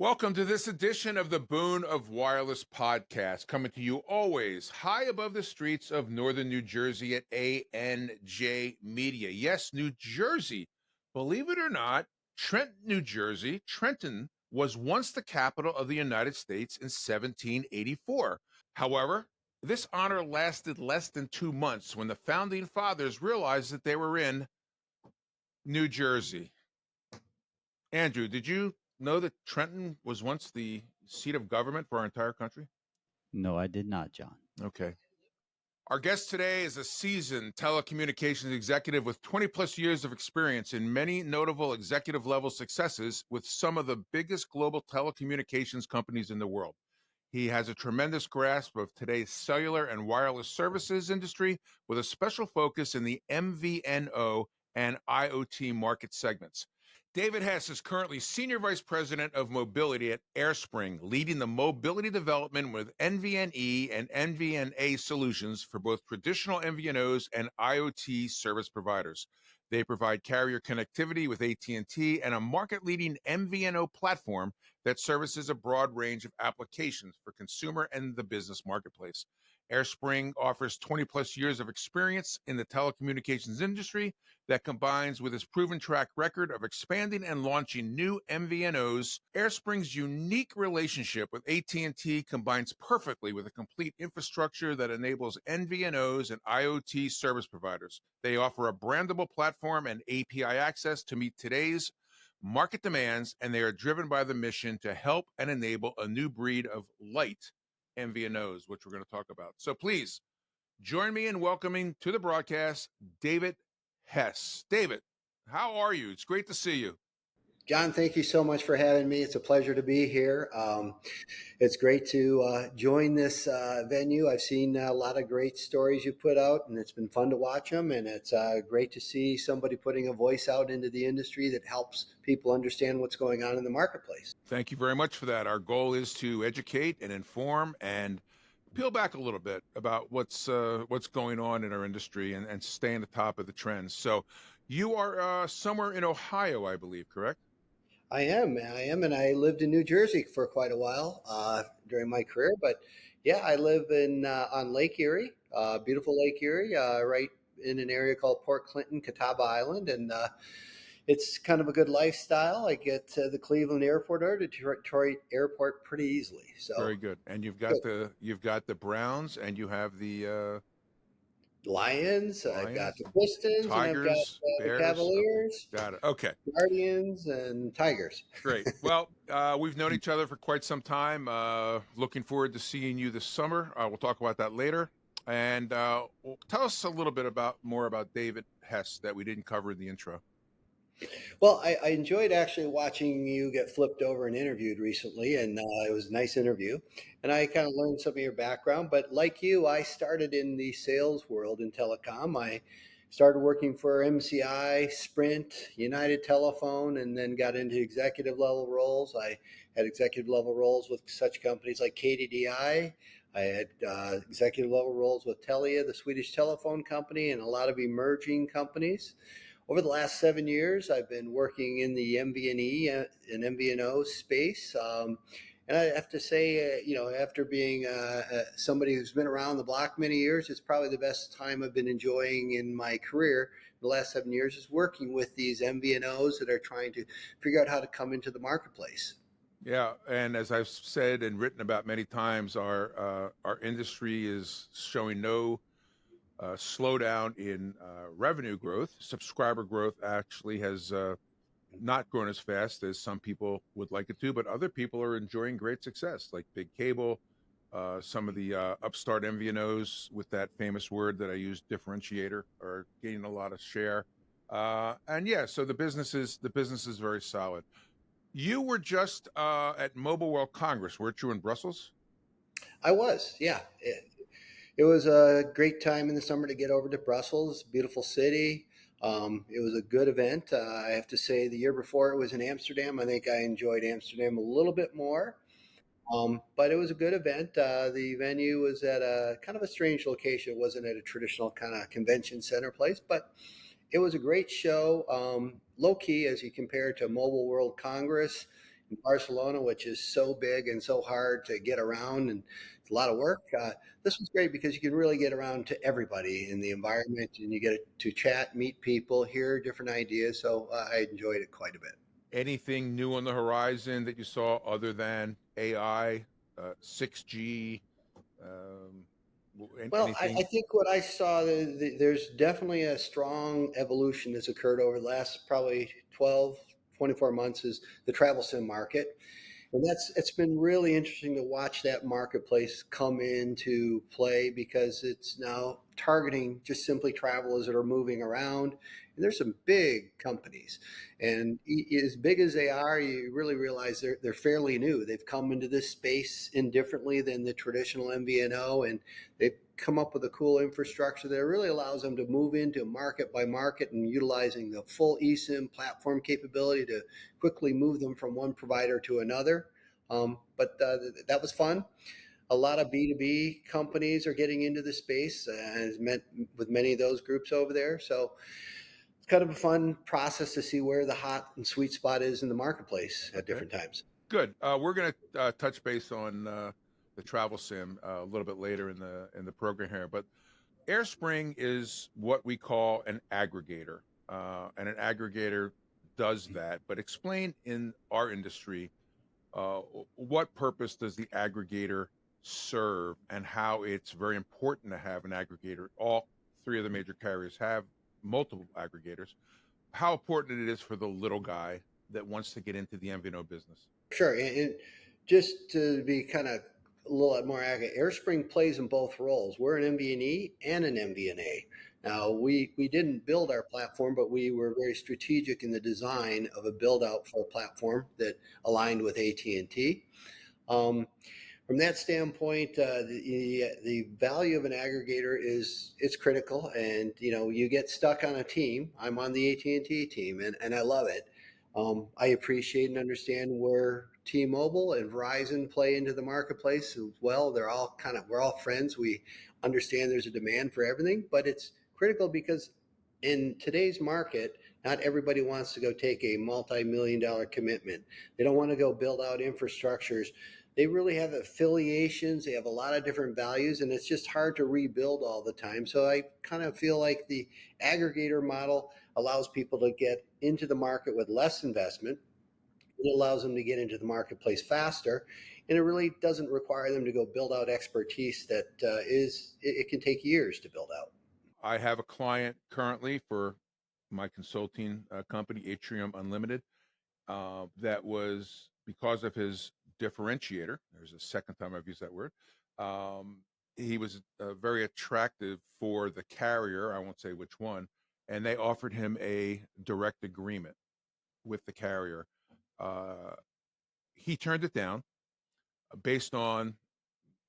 Welcome to this edition of the Boon of Wireless Podcast, coming to you always high above the streets of northern New Jersey at ANJ Media. Yes, New Jersey. Believe it or not, Trenton, New Jersey, Trenton was once the capital of the United States in 1784. However, this honor lasted less than 2 months when the founding fathers realized that they were in New Jersey. Andrew, did you know that Trenton was once the seat of government for our entire country? No, I did not, John. Okay. Our guest today is a seasoned telecommunications executive with 20 plus years of experience in many notable executive level successes with some of the biggest global telecommunications companies in the world. He has a tremendous grasp of today's cellular and wireless services industry with a special focus in the MVNO and IoT market segments. David Hess is currently Senior Vice President of Mobility at Airspring, leading the mobility development with NVNE and NVNA solutions for both traditional MVNOs and IoT service providers. They provide carrier connectivity with AT&T and a market-leading MVNO platform that services a broad range of applications for consumer and the business marketplace. Airspring offers 20 plus years of experience in the telecommunications industry that combines with its proven track record of expanding and launching new MVNOs. Airspring's unique relationship with AT&T combines perfectly with a complete infrastructure that enables MVNOs and IoT service providers. They offer a brandable platform and API access to meet today's market demands, and they are driven by the mission to help and enable a new breed of light MVNOs, which we're going to talk about. So please join me in welcoming to the broadcast David Hess. David, how are you? It's great to see you. John, thank you so much for having me. It's a pleasure to be here. It's great to join this venue. I've seen a lot of great stories you put out, and it's been fun to watch them. And it's great to see somebody putting a voice out into the industry that helps people understand what's going on in the marketplace. Thank you very much for that. Our goal is to educate and inform and peel back a little bit about what's going on in our industry and stay on the top of the trends. So you are somewhere in Ohio, I believe, correct? I am, and I lived in New Jersey for quite a while during my career. But yeah, I live in on Lake Erie, beautiful Lake Erie, right in an area called Port Clinton, Catawba Island, and it's kind of a good lifestyle. I get to the Cleveland Airport or Detroit Airport pretty easily. So very good. And you've got the Browns, and you have the Lions. I've got the Pistons, Tigers, and I've got Bears, the Cavaliers. Okay. Got it. Okay. Guardians and Tigers. Great. Well, we've known each other for quite some time. Looking forward to seeing you this summer. We'll talk about that later. And tell us a little bit more about David Hess that we didn't cover in the intro. Well, I enjoyed actually watching you get flipped over and interviewed recently, and it was a nice interview. And I kind of learned some of your background. But like you, I started in the sales world in telecom. I started working for MCI, Sprint, United Telephone, and then got into executive level roles. I had executive level roles with such companies like KDDI. I had executive level roles with Telia, the Swedish telephone company, and a lot of emerging companies. Over the last 7 years, I've been working in the MVNE and MVNO space. And I have to say, after being somebody who's been around the block many years, it's probably the best time I've been enjoying in my career the last 7 years is working with these MVNOs that are trying to figure out how to come into the marketplace. Yeah, and as I've said and written about many times, our industry is showing no slowdown in revenue growth. Subscriber growth actually has not grown as fast as some people would like it to, but other people are enjoying great success, like big cable, some of the upstart MVNOs with that famous word that I use, differentiator, are gaining a lot of share. And yeah, so the business is very solid. You were just at Mobile World Congress, weren't you, in Brussels? I was, yeah. It was a great time in the summer to get over to Brussels, beautiful city. It was a good event. I have to say the year before it was in Amsterdam. I think I enjoyed Amsterdam a little bit more. But it was a good event. The venue was at a kind of a strange location. It wasn't at a traditional kind of convention center place, but it was a great show. Low key as you compare it to Mobile World Congress. in Barcelona, which is so big and so hard to get around and it's a lot of work. This was great because you can really get around to everybody in the environment and you get to chat, meet people, hear different ideas. So I enjoyed it quite a bit. Anything new on the horizon that you saw other than AI, 6G? Um, Well, anything? I think what I saw, there's definitely a strong evolution that's occurred over the last probably 12, 24 months is the travel sim market. And it's been really interesting to watch that marketplace come into play because it's now targeting just simply travelers that are moving around. And there's some big companies, and as big as they are, you really realize they're fairly new. They've come into this space indifferently than the traditional MVNO, and they've come up with a cool infrastructure that really allows them to move into market by market and utilizing the full eSIM platform capability to quickly move them from one provider to another. But that was fun. A lot of B2B companies are getting into the space and met with many of those groups over there. So it's kind of a fun process to see where the hot and sweet spot is in the marketplace at different times. Good. We're going to touch base on the travel sim a little bit later in the program here, but Airspring is what we call an aggregator, and an aggregator does that. But explain in our industry, what purpose does the aggregator serve, and how it's very important to have an aggregator. All three of the major carriers have multiple aggregators. How important it is for the little guy that wants to get into the MVNO business. Sure. And just to be kind of a little more accurate, Airspring plays in both roles. We're an MVNE and an MVNA. Now, we didn't build our platform, but we were very strategic in the design of a build out for a platform that aligned with AT&T. From that standpoint, the value of an aggregator it's critical, and you get stuck on a team. I'm on the AT&T team, and I love it. I appreciate and understand where T-Mobile and Verizon play into the marketplace as well. We're all friends. We understand there's a demand for everything, but it's critical because in today's market, not everybody wants to go take a multi-million-dollar commitment. They don't want to go build out infrastructures. They really have affiliations. They have a lot of different values, and it's just hard to rebuild all the time. So I kind of feel like the aggregator model allows people to get into the market with less investment. It allows them to get into the marketplace faster, and it really doesn't require them to go build out expertise that it can take years to build out. I have a client currently for my consulting company, Atrium Unlimited, that was because of his differentiator. There's a second time I've used that word. He was very attractive for the carrier. I won't say which one. And they offered him a direct agreement with the carrier. He turned it down based on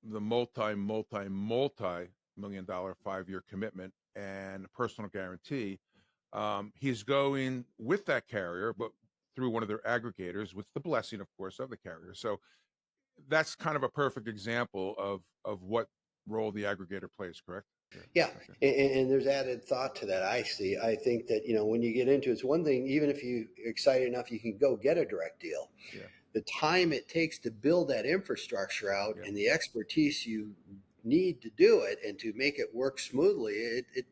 the multi-million-dollar 5-year commitment and a personal guarantee. He's going with that carrier, but through one of their aggregators, with the blessing, of course, of the carrier. So that's kind of a perfect example of what role the aggregator plays, correct? Yeah, and there's added thought to that. I think that, when you get into it, it's one thing, even if you're excited enough, you can go get a direct deal. Yeah. The time it takes to build that infrastructure out and the expertise you need to do it and to make it work smoothly, it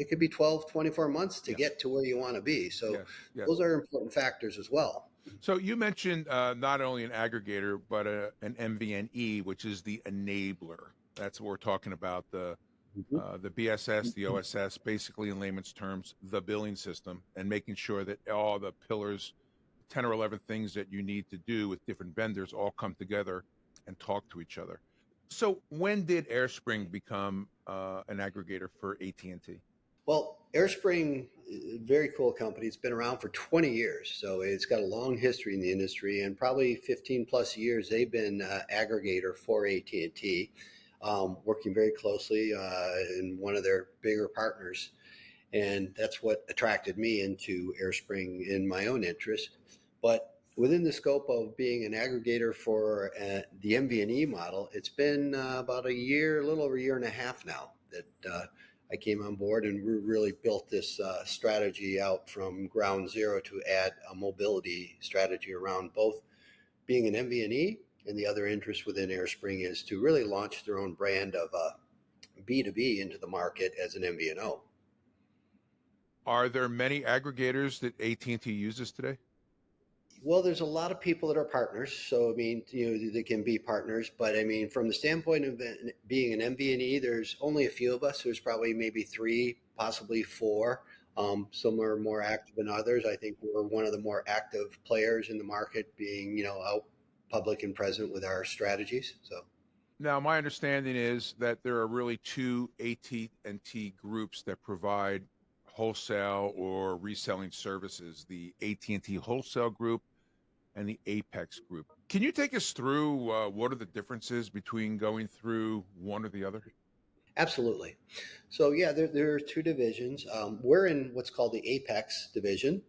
could be 12, 24 months to get to where you want to be. So those are important factors as well. So you mentioned not only an aggregator, but an MVNE, which is the enabler. That's what we're talking about, the BSS, the OSS, basically in layman's terms, the billing system, and making sure that all the pillars, 10 or 11 things that you need to do with different vendors all come together and talk to each other. So when did Airspring become an aggregator for AT&T? Well, Airspring, very cool company. It's been around for 20 years, so it's got a long history in the industry, and probably 15 plus years they've been aggregator for AT&T, working very closely in one of their bigger partners. And that's what attracted me into Airspring in my own interest. But within the scope of being an aggregator for the MVNE model, it's been about a little over a year and a half now that I came on board and we really built this strategy out from ground zero to add a mobility strategy around both being an MVNE, and the other interest within Airspring is to really launch their own brand of B2B into the market as an MVNO. Are there many aggregators that AT&T uses today? Well, there's a lot of people that are partners. So, I mean, they can be partners. But I mean, from the standpoint of being an MVNE, there's only a few of us. There's probably maybe 3, possibly 4. Some are more active than others. I think we're one of the more active players in the market, being, out public and present with our strategies. So. Now, my understanding is that there are really 2 AT&T groups that provide wholesale or reselling services, the AT&T Wholesale Group and the Apex Group. Can you take us through what are the differences between going through one or the other? Absolutely. So yeah, there are 2 divisions. We're in what's called the Apex division.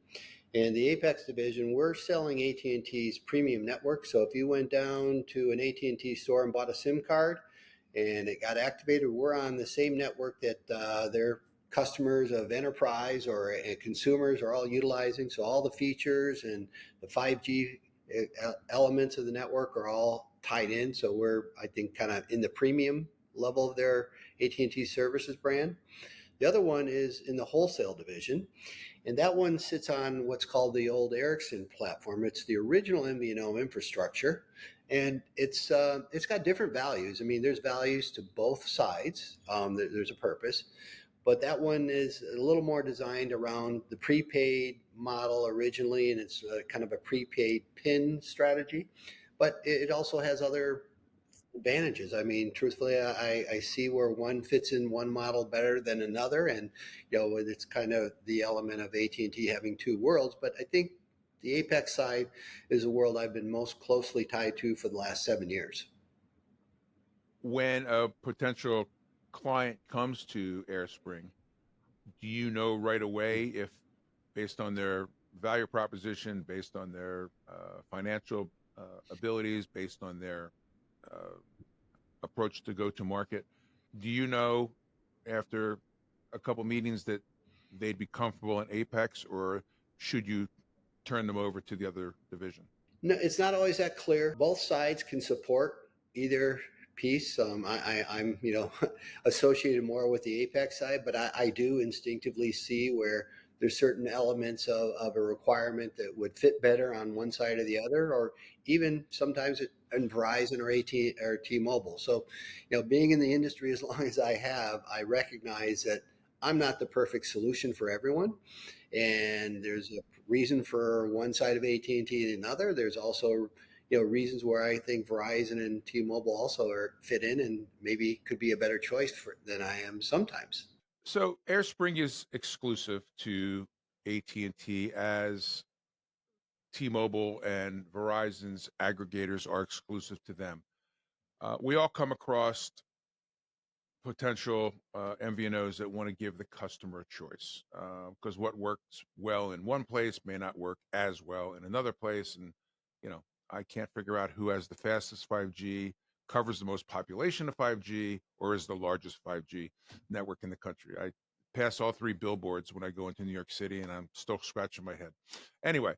And the Apex division, we're selling AT&T's premium network. So if you went down to an AT&T store and bought a SIM card and it got activated, we're on the same network that their customers of enterprise or consumers are all utilizing. So all the features and the 5G elements of the network are all tied in. So we're, I think, kind of in the premium level of their AT&T services brand. The other one is in the wholesale division, and that one sits on what's called the old Ericsson platform. It's the original MVNO infrastructure, and it's got different values. I mean, there's values to both sides. There's a purpose, but that one is a little more designed around the prepaid model originally, and it's kind of a prepaid PIN strategy. But it also has other advantages. I mean, truthfully, I see where one fits in one model better than another, and it's kind of the element of AT&T having 2 worlds. But I think the Apex side is a world I've been most closely tied to for the last 7 years. When a potential client comes to Airspring, do you know right away if, based on their value proposition, based on their financial abilities, based on their approach to go to market, do you know after a couple meetings that they'd be comfortable in Apex, or should you turn them over to the other division? No, it's not always that clear. Both sides can support either piece. I'm associated more with the Apex side, but I do instinctively see where there's certain elements of a requirement that would fit better on one side or the other, or even sometimes in Verizon or AT or T-Mobile. So, being in the industry as long as I have, I recognize that I'm not the perfect solution for everyone, and there's a reason for one side of AT&T and another. There's also reasons where I think Verizon and T-Mobile also fit in and maybe could be a better choice than I am sometimes. So Airspring is exclusive to AT&T, as T-Mobile and Verizon's aggregators are exclusive to them. We all come across potential MVNOs that want to give the customer a choice, because what works well in one place may not work as well in another place. And, I can't figure out who has the fastest 5G, covers the most population of 5G, or is the largest 5G network in the country. I pass all 3 billboards when I go into New York City, and I'm still scratching my head. Anyway,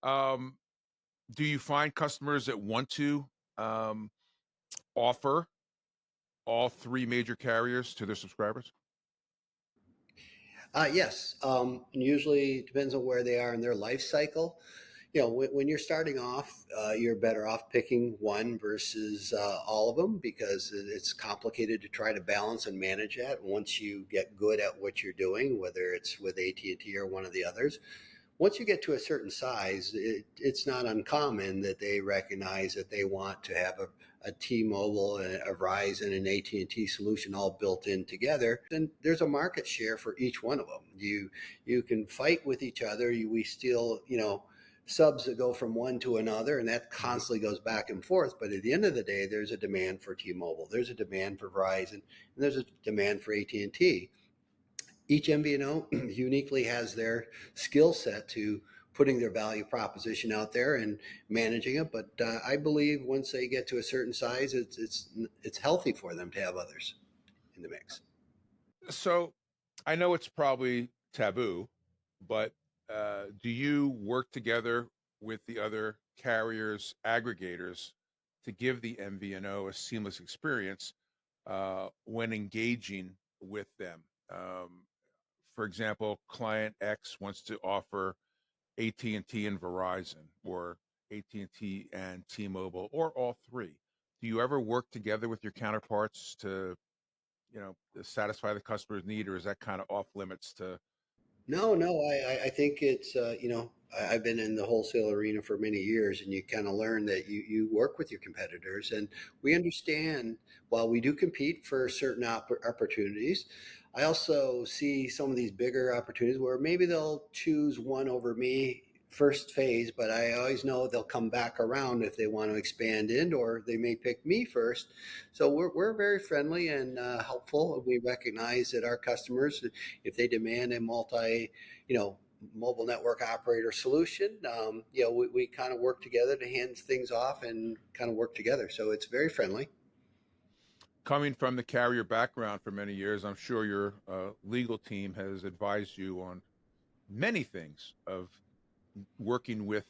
do you find customers that want to offer all 3 major carriers to their subscribers? Yes. Usually it depends on where they are in their life cycle. When you're starting off, you're better off picking one versus all of them, because it's complicated to try to balance and manage that. Once you get good at what you're doing, whether it's with AT&T or one of the others, once you get to a certain size, it's not uncommon that they recognize that they want to have a T-Mobile, a Verizon, an AT&T solution all built in together. And there's a market share for each one of them. You can fight with each other. We still, subs that go from one to another, and that constantly goes back and forth. But at the end of the day, there's a demand for T-Mobile, there's a demand for Verizon, and there's a demand for AT&T. Each MVNO uniquely has their skill set to putting their value proposition out there and managing it. But I believe once they get to a certain size, it's healthy for them to have others in the mix. So I know it's probably taboo, but do you work together with the other carriers, aggregators, to give the MVNO a seamless experience when engaging with them? For example, client X wants to offer AT&T and Verizon, or AT&T and T-Mobile, or all three. Do you ever work together with your counterparts to, to satisfy the customer's need, or is that kind of off limits to? No, no, I think it's, I've been in the wholesale arena for many years, and you kind of learn that you work with your competitors. And we understand while we do compete for certain opportunities, I also see some of these bigger opportunities where maybe they'll choose one over me first phase, but I always know they'll come back around if they want to expand in, or they may pick me first. So we're very friendly and helpful. We recognize that our customers, if they demand a you know, mobile network operator solution, we kind of work together to hand things off and kind of work together. So it's very friendly. Coming from the carrier background for many years, I'm sure your legal team has advised you on many things of working with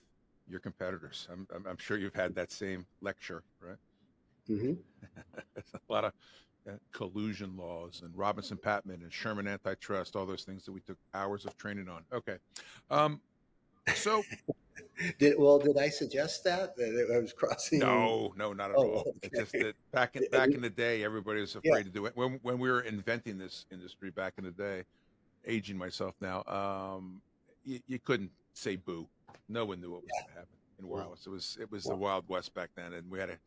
your competitors. I'm sure you've had that same lecture, right? Mm-hmm. A lot of collusion laws and Robinson Patman and Sherman antitrust, all those things that we took hours of training on. Okay. So Did I suggest that I was crossing? no, not at Oh, all. It's just okay. that back in the day, everybody was Yeah. afraid to do it. When we were inventing this industry back in the day, aging myself now, you couldn't say boo. No one knew what was going to happen in Well, wireless. It was the well, Wild West back then, and we had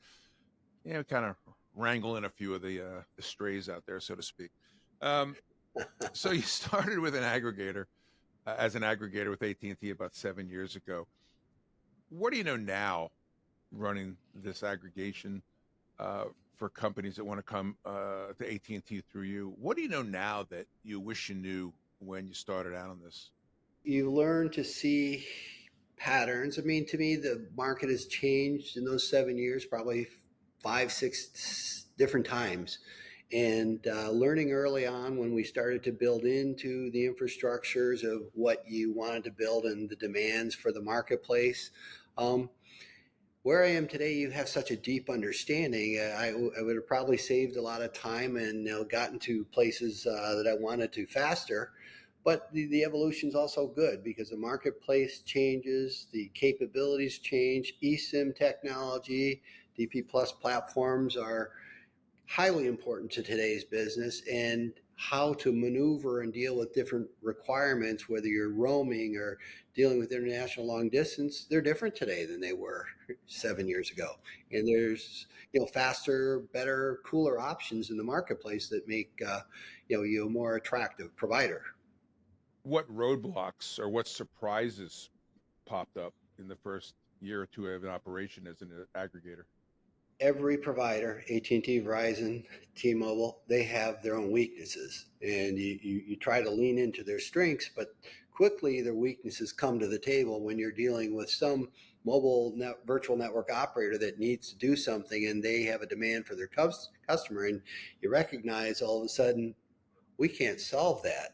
to kind of wrangle in a few of the strays out there, so to speak. So you started with an aggregator, as an aggregator with AT&T about 7 years ago. What do you know now, running this aggregation for companies that want to come to AT&T through you? What do you know now that you wish you knew when you started out on this? you learn to see patterns. I mean, to me, the market has changed in those 7 years, probably five, six different times. And learning early on when we started to build into the infrastructures of what you wanted to build and the demands for the marketplace. Um, where I am today, you have such a deep understanding. I would have probably saved a lot of time and gotten to places that I wanted to faster. But the evolution is also good because the marketplace changes, the capabilities change, eSIM technology, DP Plus platforms are highly important to today's business, and how to maneuver and deal with different requirements, whether you're roaming or dealing with international long distance, they're different today than they were 7 years ago. And there's faster, better, cooler options in the marketplace that make you a more attractive provider. What roadblocks or what surprises popped up in the first year or two of an operation as an aggregator? Every provider, AT&T, Verizon, T-Mobile, they have their own weaknesses, and you try to lean into their strengths, but quickly their weaknesses come to the table when you're dealing with some virtual network operator that needs to do something, and they have a demand for their customer, and you recognize all of a sudden we can't solve that,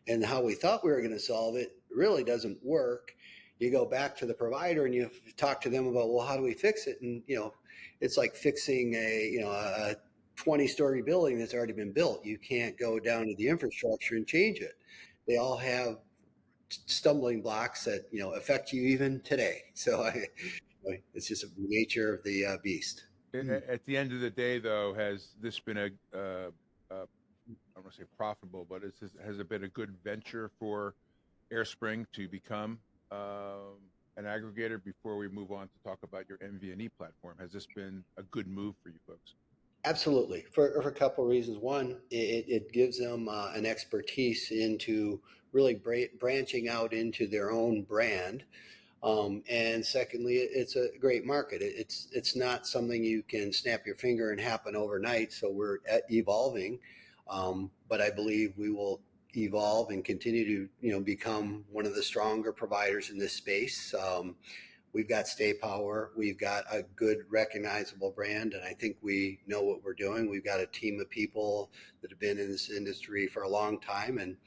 and how we thought we were going to solve it really doesn't work. You go back to the provider and you talk to them about, well, how do we fix it? And it's like fixing a 20-story building that's already been built. You can't go down to the infrastructure and change it. They all have stumbling blocks that affect you even today. So it's just the nature of the beast. At the end of the day, though, has this been I don't want to say profitable, but has it been a good venture for Airspring to become an aggregator? Before we move on to talk about your MVNE platform, has this been a good move for you folks? Absolutely, for a couple of reasons. One, it gives them an expertise into really branching out into their own brand. And secondly, it's a great market. It's not something you can snap your finger and happen overnight. So we're evolving, but I believe we will evolve and continue to become one of the stronger providers in this space. we've got stay power, we've got a good recognizable brand, and I think we know what we're doing. We've got a team of people that have been in this industry for a long time, and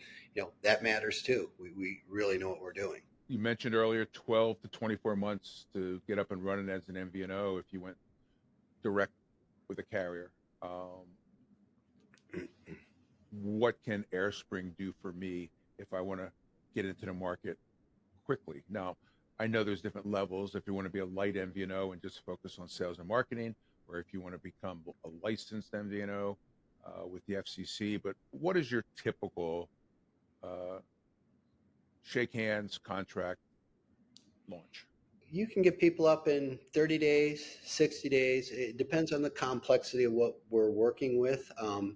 that matters too. We really know what we're doing. You mentioned earlier 12 to 24 months to get up and running as an MVNO if you went direct with a carrier. What can Airspring do for me if I want to get into the market quickly? Now, I know there's different levels. If you want to be a light MVNO and just focus on sales and marketing, or if you want to become a licensed MVNO with the FCC. But what is your typical shake hands contract launch? You can get people up in 30 days, 60 days. It depends on the complexity of what we're working with.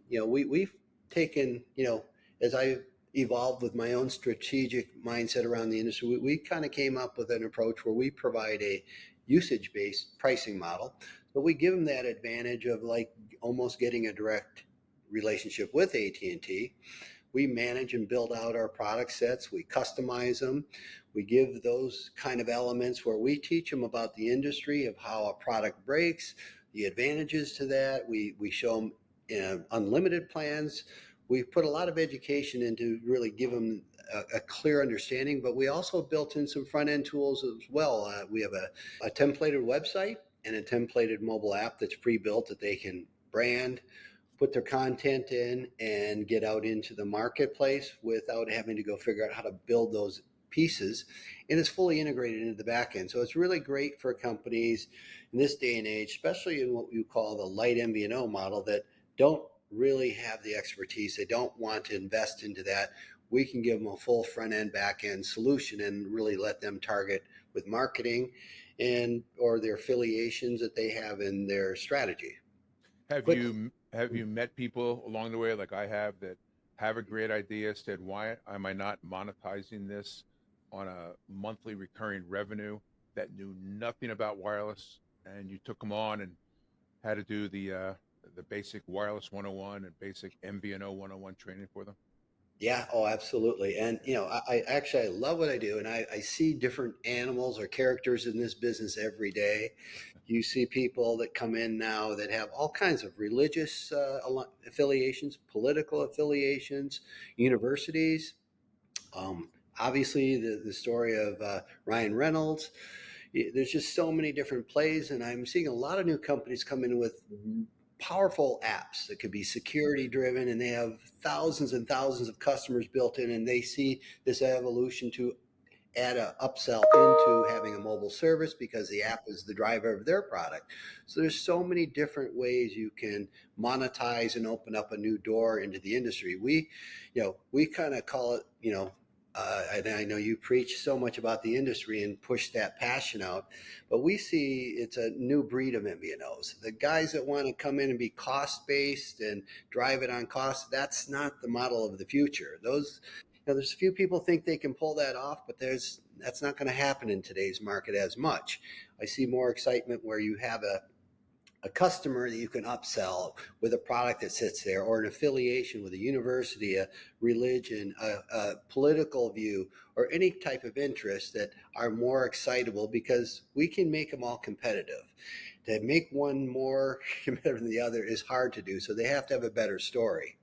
We've taken, as I've evolved with my own strategic mindset around the industry, we kind of came up with an approach where we provide a usage-based pricing model. But we give them that advantage of like almost getting a direct relationship with AT&T. We manage and build out our product sets. We customize them. We give those kind of elements where we teach them about the industry, of how a product breaks, the advantages to that. We show them unlimited plans. We put a lot of education into really give them a clear understanding, but we also built in some front-end tools as well. We have a templated website and a templated mobile app that's pre-built that they can brand, put their content in, and get out into the marketplace without having to go figure out how to build those pieces. And it's fully integrated into the back end. So it's really great for companies in this day and age, especially in what you call the light MVNO model, that don't really have the expertise. They don't want to invest into that. We can give them a full front end, back end solution and really let them target with marketing or their affiliations that they have in their strategy. Have you met people along the way, like I have, that have a great idea, said, why am I not monetizing this on a monthly recurring revenue, that knew nothing about wireless, and you took them on and had to do the basic wireless 101 and basic MVNO 101 training for them? Yeah, oh, absolutely. And, I love what I do. And I see different animals or characters in this business every day. You see people that come in now that have all kinds of religious affiliations, political affiliations, universities. Obviously, the story of Ryan Reynolds. There's just so many different plays. And I'm seeing a lot of new companies come in with powerful apps that could be security driven, and they have thousands and thousands of customers built in, and they see this evolution to add a upsell into having a mobile service because the app is the driver of their product. So there's so many different ways you can monetize and open up a new door into the industry. We kind of call it, and I know you preach so much about the industry and push that passion out, but we see it's a new breed of MVNOs. The guys that want to come in and be cost-based and drive it on cost, that's not the model of the future. There's a few people think they can pull that off, but that's not going to happen in today's market as much. I see more excitement where you have a customer that you can upsell with a product that sits there, or an affiliation with a university, a religion, a political view, or any type of interest that are more excitable, because we can make them all competitive. To make one more competitive than the other is hard to do. So they have to have a better story.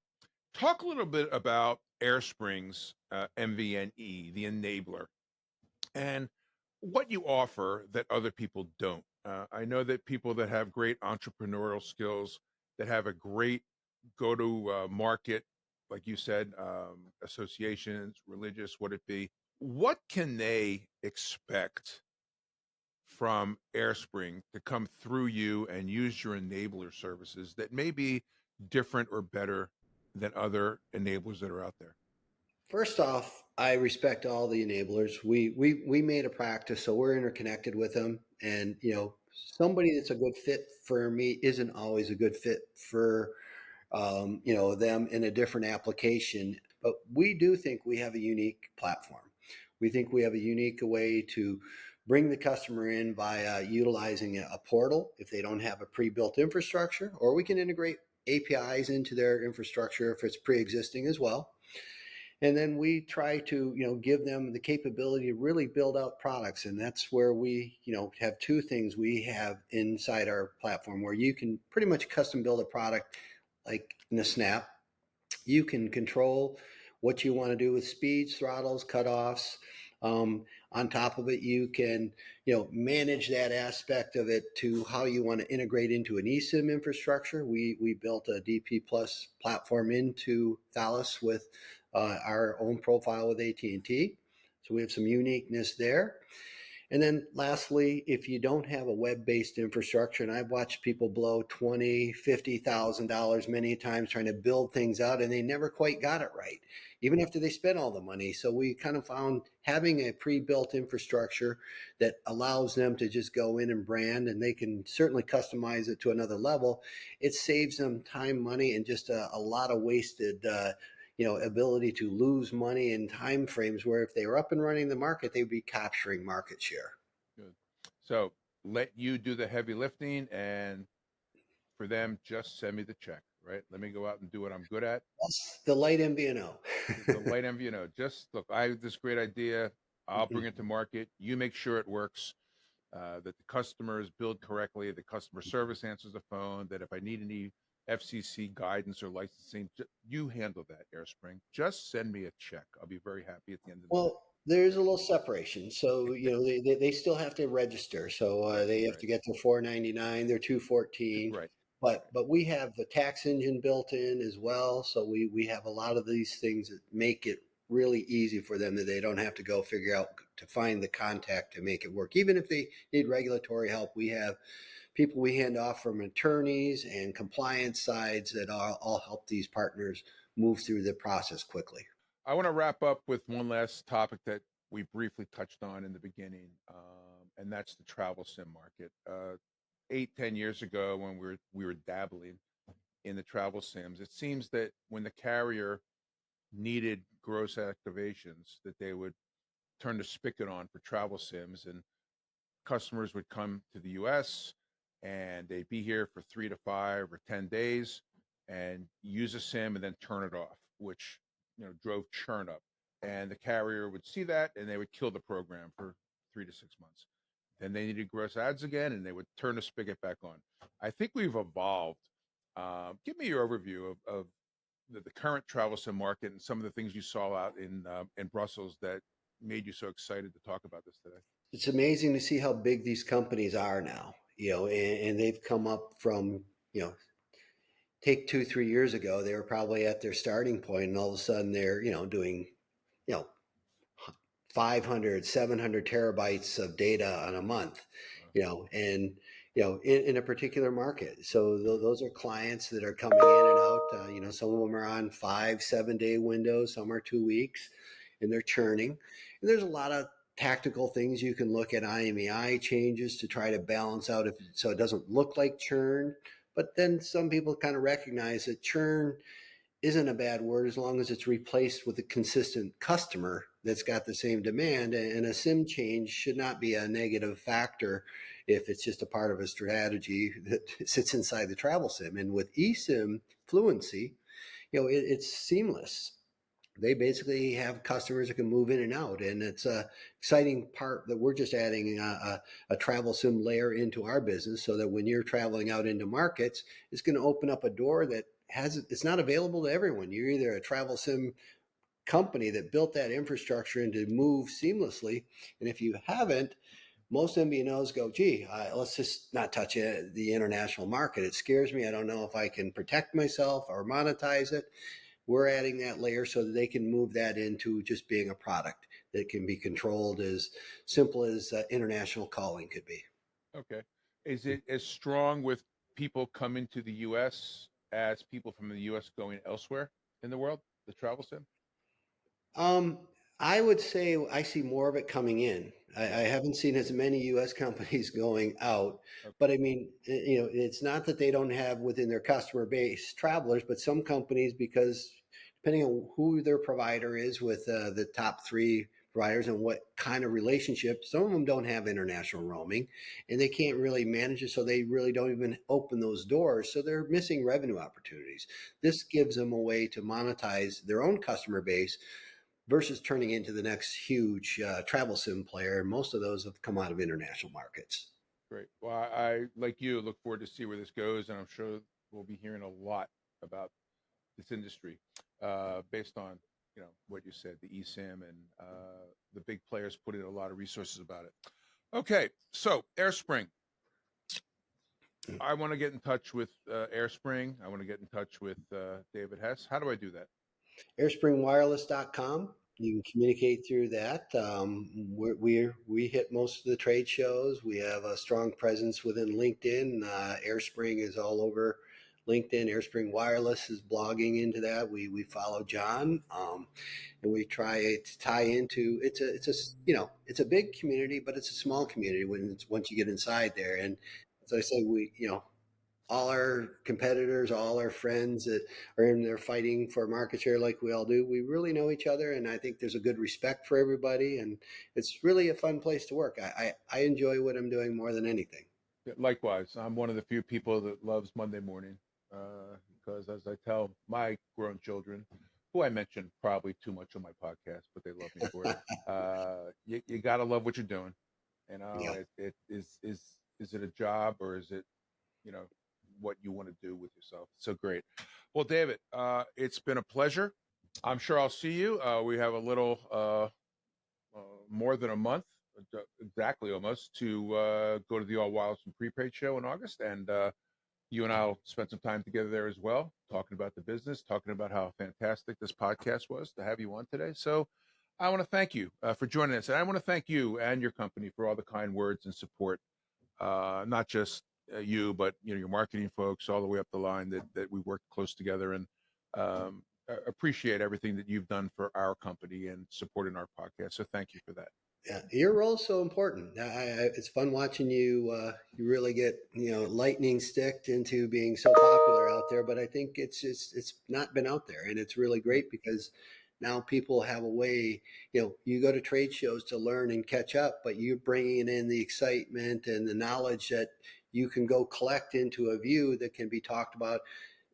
Talk a little bit about Airspring's MVNE, the enabler, and what you offer that other people don't. I know that people that have great entrepreneurial skills, that have a great go-to-market, like you said, associations, religious, would it be? What can they expect from Airspring to come through you and use your enabler services that may be different or better than other enablers that are out there? First off, I respect all the enablers. We made a practice, so we're interconnected with them. And somebody that's a good fit for me isn't always a good fit for them in a different application. But we do think we have a unique platform. We think we have a unique way to bring the customer in via utilizing a portal if they don't have a pre-built infrastructure, or we can integrate APIs into their infrastructure if it's pre-existing as well. And then we try to, give them the capability to really build out products. And that's where we, have two things we have inside our platform where you can pretty much custom build a product like in a snap. You can control what you want to do with speeds, throttles, cutoffs. On top of it, you can, manage that aspect of it to how you want to integrate into an eSIM infrastructure. We built a DP Plus platform into Thales with our own profile with AT&T. So we have some uniqueness there. And then lastly, if you don't have a web-based infrastructure, and I've watched people blow $20,000, $50,000 many times trying to build things out, and they never quite got it right, even after they spent all the money. So we kind of found having a pre-built infrastructure that allows them to just go in and brand, and they can certainly customize it to another level. It saves them time, money, and just a lot of wasted ability to lose money in time frames where if they were up and running the market, they'd be capturing market share. Good. So let you do the heavy lifting, and for them, just send me the check, right? Let me go out and do what I'm good at. That's the light MVNO. The light MVNO. Just look, I have this great idea. I'll bring it to market. You make sure it works, that the customers build correctly, the customer service answers the phone, that if I need any FCC guidance or licensing, you handle that, Airspring. Just send me a check. I'll be very happy at the end of the day. Well, there's a little separation. So, they still have to register. So they have to get to $4.99, they're $2.14. Right. But we have the tax engine built in as well. So we have a lot of these things that make it really easy for them, that they don't have to go figure out to find the contact to make it work. Even if they need regulatory help, we have people we hand off from attorneys and compliance sides that all help these partners move through the process quickly. I want to wrap up with one last topic that we briefly touched on in the beginning, and that's the travel sim market. 8-10 years ago, when we were dabbling in the travel sims, it seems that when the carrier needed gross activations, that they would turn the spigot on for travel sims, and customers would come to the US and they'd be here for 3 to 5 or 10 days and use a sim and then turn it off, which drove churn up. And the carrier would see that and they would kill the program for 3 to 6 months. Then they needed gross ads again and they would turn the spigot back on. I think we've evolved. Give me your overview of the current travel sim market and some of the things you saw out in Brussels that made you so excited to talk about this today. It's amazing to see how big these companies are now, and they've come up from, take 2-3 years ago, they were probably at their starting point, and all of a sudden they're, doing, 500, 700 terabytes of data on a month, and, in a particular market. So those are clients that are coming in and out. Some of them are on 5-7 day windows, some are 2 weeks, and they're churning. And there's a lot of tactical things you can look at, IMEI changes to try to balance out so it doesn't look like churn. But then some people kind of recognize that churn isn't a bad word as long as it's replaced with a consistent customer that's got the same demand. And a SIM change should not be a negative factor if it's just a part of a strategy that sits inside the travel SIM. And with eSIM fluency, it's seamless. They basically have customers that can move in and out, and it's a exciting part that we're just adding a travel sim layer into our business, so that when you're traveling out into markets, it's going to open up a door that it's not available to everyone. You're either a travel sim company that built that infrastructure and to move seamlessly, and if you haven't, most MVNOs go, gee, let's just not touch the international market. It scares me. I don't know if I can protect myself or monetize it. We're adding that layer so that they can move that into just being a product that can be controlled as simple as international calling could be. Okay. Is it as strong with people coming to the U.S. as people from the U.S. going elsewhere in the world, the travel sim? I would say I see more of it coming in. I haven't seen as many U.S. companies going out, Okay. but I mean, it's not that they don't have within their customer base travelers, but some companies, because depending on who their provider is with the top 3 providers and what kind of relationship, some of them don't have international roaming and they can't really manage it. So they really don't even open those doors. So they're missing revenue opportunities. This gives them a way to monetize their own customer base versus turning into the next huge travel sim player. And most of those have come out of international markets. Great. Well, I like you, look forward to see where this goes, and I'm sure we'll be hearing a lot about this industry based on what you said, the eSIM and the big players put in a lot of resources about it. Okay, so Airspring. I want to get in touch with Airspring. I want to get in touch with David Hess. How do I do that? Airspringwireless.com. You can communicate through that. We hit most of the trade shows. We have a strong presence within LinkedIn. Airspring is all over LinkedIn. Airspring Wireless is blogging into that. We follow John, and we try to tie into. It's a big community, but it's a small community once you get inside there. And as I say, all our competitors, all our friends that are in there fighting for market share like we all do, we really know each other, and I think there's a good respect for everybody, and it's really a fun place to work. I enjoy what I'm doing more than anything. Likewise, I'm one of the few people that loves Monday morning because, as I tell my grown children, who I mention probably too much on my podcast, but they love me for it, you got to love what you're doing. Yeah. It is it a job, or is it, what you want to do with yourself? So great. Well, David, it's been a pleasure. I'm sure I'll see you. We have a little more than a month, exactly almost, to go to the All Wireless and Prepaid show in August. And you and I'll spend some time together there as well, talking about the business, talking about how fantastic this podcast was to have you on today. So I want to thank you for joining us. And I want to thank you and your company for all the kind words and support, not just you, but your marketing folks all the way up the line that we work close together, and appreciate everything that you've done for our company and supporting our podcast. So thank you for that. Yeah, your role is so important. It's fun watching you. You really get lightning sticked into being so popular out there. But I think it's not been out there, and it's really great because now people have a way. You go to trade shows to learn and catch up, but you're bringing in the excitement and the knowledge that you can go collect into a view that can be talked about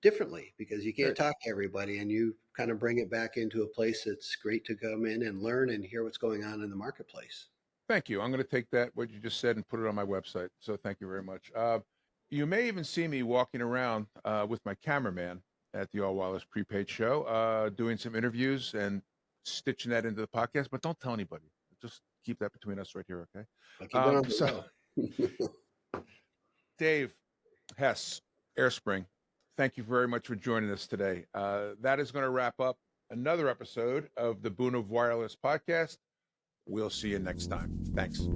differently, because you can't talk to everybody, and you kind of bring it back into a place that's great to come in and learn and hear what's going on in the marketplace. Thank you. I'm going to take what you just said and put it on my website. So thank you very much. You may even see me walking around with my cameraman at the All Wireless Prepaid show, doing some interviews and stitching that into the podcast, but don't tell anybody. Just keep that between us right here, okay? I'll keep it on the low. Dave Hess, Airspring, thank you very much for joining us today. That is going to wrap up another episode of the Boon of Wireless Podcast. We'll see you next time. Thanks.